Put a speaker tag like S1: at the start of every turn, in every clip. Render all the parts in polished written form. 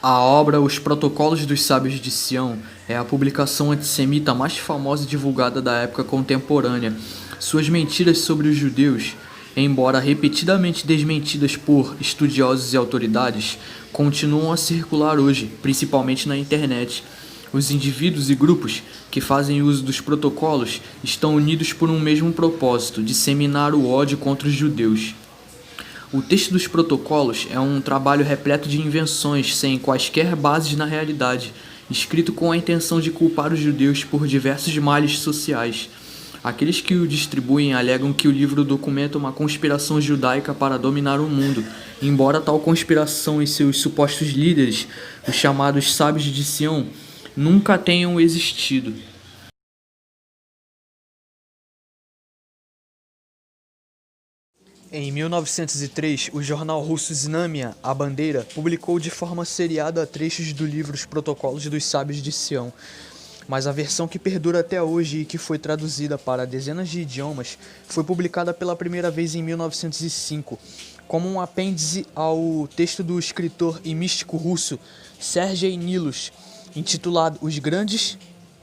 S1: A obra Os Protocolos dos Sábios de Sião é a publicação antissemita mais famosa e divulgada da época contemporânea. Suas mentiras sobre os judeus, embora repetidamente desmentidas por estudiosos e autoridades, continuam a circular hoje, principalmente na internet. Os indivíduos e grupos que fazem uso dos protocolos estão unidos por um mesmo propósito: disseminar o ódio contra os judeus. O texto dos protocolos é um trabalho repleto de invenções sem quaisquer bases na realidade, escrito com a intenção de culpar os judeus por diversos males sociais. Aqueles que o distribuem alegam que o livro documenta uma conspiração judaica para dominar o mundo, embora tal conspiração e seus supostos líderes, os chamados sábios de Sião, nunca tenham existido. Em 1903, o jornal russo Znamia, A Bandeira, publicou de forma seriada trechos do livro Os Protocolos dos Sábios de Sião. Mas a versão que perdura até hoje e que foi traduzida para dezenas de idiomas foi publicada pela primeira vez em 1905, como um apêndice ao texto do escritor e místico russo Sergei Nilus, intitulado Os Grandes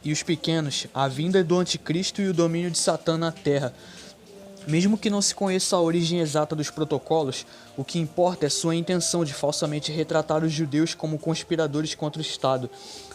S1: e os Pequenos, a Vinda do Anticristo e o Domínio de Satã na Terra. Mesmo que não se conheça a origem exata dos protocolos, o que importa é sua intenção de falsamente retratar os judeus como conspiradores contra o Estado.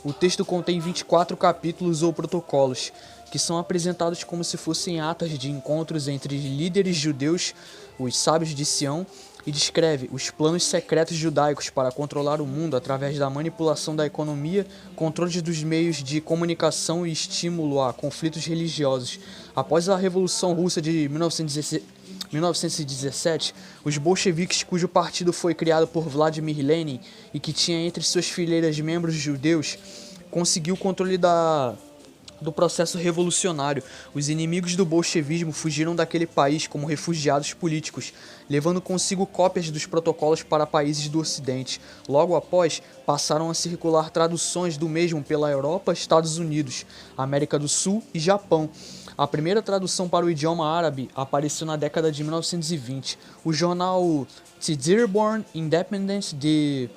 S1: O texto contém 24 capítulos ou protocolos, que são apresentados como se fossem atas de encontros entre líderes judeus, os sábios de Sião, e descreve os planos secretos judaicos para controlar o mundo através da manipulação da economia, controle dos meios de comunicação e estímulo a conflitos religiosos. Após a Revolução Russa de 1917, os bolcheviques, cujo partido foi criado por Vladimir Lenin e que tinha entre suas fileiras membros judeus, conseguiu o controle do processo revolucionário. Os inimigos do bolchevismo fugiram daquele país como refugiados políticos, levando consigo cópias dos protocolos para países do Ocidente. Logo após, passaram a circular traduções do mesmo pela Europa, Estados Unidos, América do Sul e Japão. A primeira tradução para o idioma árabe apareceu na década de 1920. O jornal The Dearborn Independent, de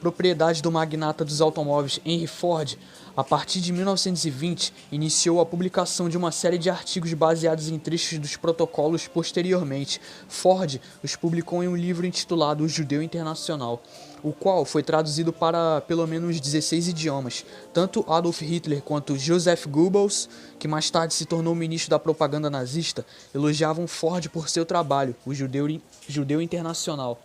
S1: propriedade do magnata dos automóveis Henry Ford, a partir de 1920, iniciou a publicação de uma série de artigos baseados em trechos dos protocolos posteriormente. Ford os publicou em um livro intitulado O Judeu Internacional, o qual foi traduzido para pelo menos 16 idiomas. Tanto Adolf Hitler quanto Joseph Goebbels, que mais tarde se tornou ministro da propaganda nazista, elogiavam Ford por seu trabalho, O Judeu Internacional.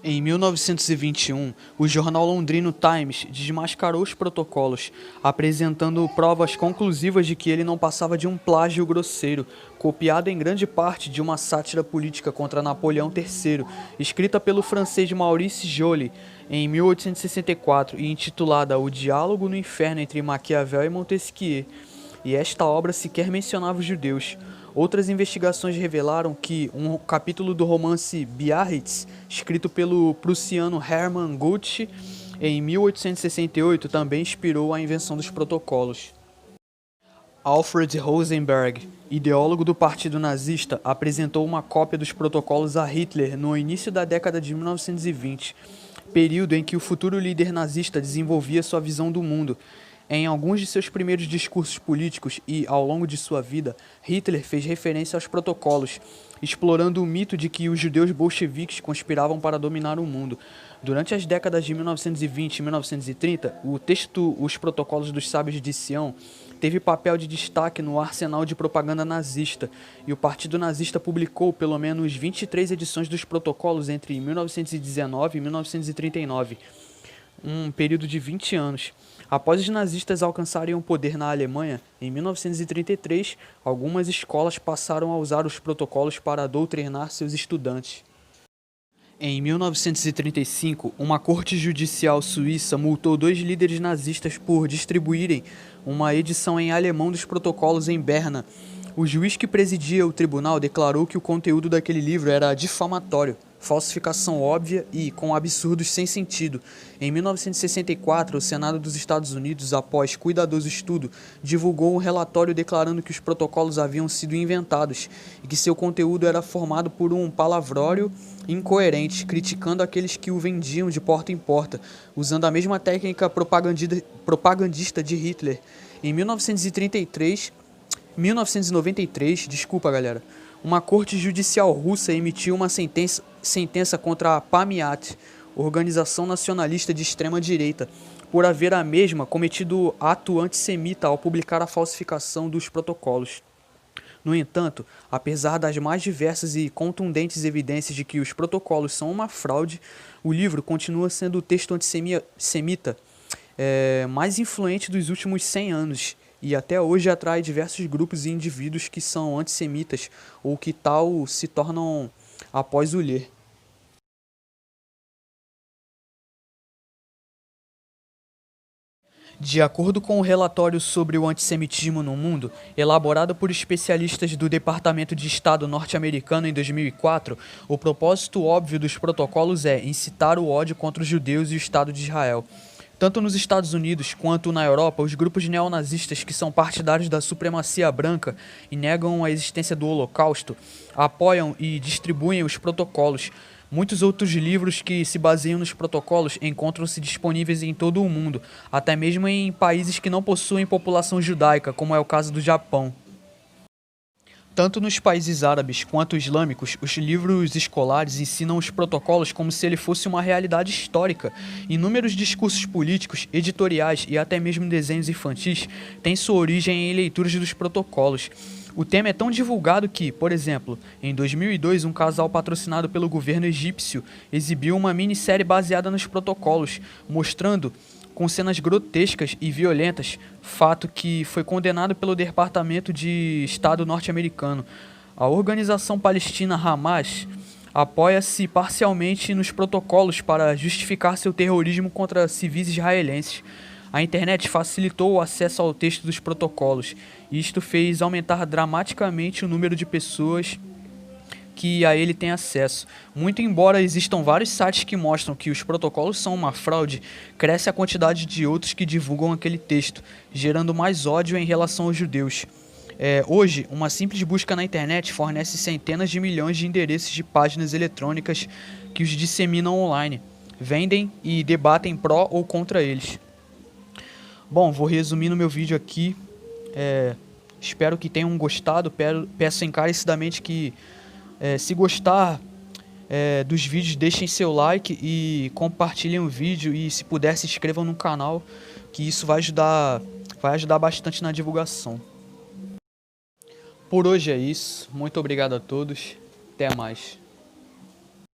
S1: Em 1921, o jornal londrino Times desmascarou os protocolos, apresentando provas conclusivas de que ele não passava de um plágio grosseiro, copiado em grande parte de uma sátira política contra Napoleão III, escrita pelo francês Maurice Joly em 1864 e intitulada O Diálogo no Inferno entre Maquiavel e Montesquieu. E esta obra sequer mencionava os judeus. Outras investigações revelaram que um capítulo do romance Biarritz, escrito pelo prussiano Hermann Goethe em 1868, também inspirou a invenção dos protocolos. Alfred Rosenberg, ideólogo do Partido Nazista, apresentou uma cópia dos protocolos a Hitler no início da década de 1920, período em que o futuro líder nazista desenvolvia sua visão do mundo. Em alguns de seus primeiros discursos políticos e, ao longo de sua vida, Hitler fez referência aos protocolos, explorando o mito de que os judeus bolcheviques conspiravam para dominar o mundo. Durante as décadas de 1920 e 1930, o texto Os Protocolos dos Sábios de Sião teve papel de destaque no arsenal de propaganda nazista, e o Partido Nazista publicou pelo menos 23 edições dos protocolos entre 1919 e 1939, um período de 20 anos. Após os nazistas alcançarem o poder na Alemanha, em 1933, algumas escolas passaram a usar os protocolos para doutrinar seus estudantes. Em 1935, uma corte judicial suíça multou 2 líderes nazistas por distribuírem uma edição em alemão dos protocolos em Berna. O juiz que presidia o tribunal declarou que o conteúdo daquele livro era difamatório. falsificação óbvia e com absurdos sem sentido. Em 1964, o Senado dos Estados Unidos, após cuidadoso estudo, divulgou um relatório declarando que os protocolos haviam sido inventados e que seu conteúdo era formado por um palavrório incoerente, criticando aqueles que o vendiam de porta em porta, usando a mesma técnica propagandista de Hitler. Em 1993, uma corte judicial russa emitiu uma sentença contra a PAMIAT, organização nacionalista de extrema-direita, por haver a mesma cometido ato antissemita ao publicar a falsificação dos protocolos. No entanto, apesar das mais diversas e contundentes evidências de que os protocolos são uma fraude, o livro continua sendo o texto antissemita mais influente dos últimos 100 anos e até hoje atrai diversos grupos e indivíduos que são antissemitas ou que tal se tornam após o ler. De acordo com o relatório sobre o antissemitismo no mundo, elaborado por especialistas do Departamento de Estado norte-americano em 2004, o propósito óbvio dos protocolos é incitar o ódio contra os judeus e o Estado de Israel. Tanto nos Estados Unidos quanto na Europa, os grupos neonazistas que são partidários da supremacia branca e negam a existência do Holocausto, apoiam e distribuem os protocolos. Muitos outros livros que se baseiam nos protocolos encontram-se disponíveis em todo o mundo, até mesmo em países que não possuem população judaica, como é o caso do Japão. Tanto nos países árabes quanto islâmicos, os livros escolares ensinam os protocolos como se ele fosse uma realidade histórica. Inúmeros discursos políticos, editoriais e até mesmo desenhos infantis têm sua origem em leituras dos protocolos. O tema é tão divulgado que, por exemplo, em 2002, um casal patrocinado pelo governo egípcio exibiu uma minissérie baseada nos protocolos, mostrando com cenas grotescas e violentas, fato que foi condenado pelo Departamento de Estado norte-americano. A organização palestina Hamas apoia-se parcialmente nos protocolos para justificar seu terrorismo contra civis israelenses. A internet facilitou o acesso ao texto dos protocolos, e isto fez aumentar dramaticamente o número de pessoas que a ele tem acesso. Muito embora existam vários sites que mostram que os protocolos são uma fraude, cresce a quantidade de outros que divulgam aquele texto, gerando mais ódio em relação aos judeus. Hoje, uma simples busca na internet fornece centenas de milhões de endereços de páginas eletrônicas que os disseminam online, vendem e debatem pró ou contra eles. Bom, vou resumir no meu vídeo aqui. Espero que tenham gostado. Peço encarecidamente que, se gostar dos vídeos, deixem seu like e compartilhem o vídeo. E se puder, se inscrevam no canal, que isso vai ajudar bastante na divulgação. Por hoje é isso. Muito obrigado a todos. Até mais.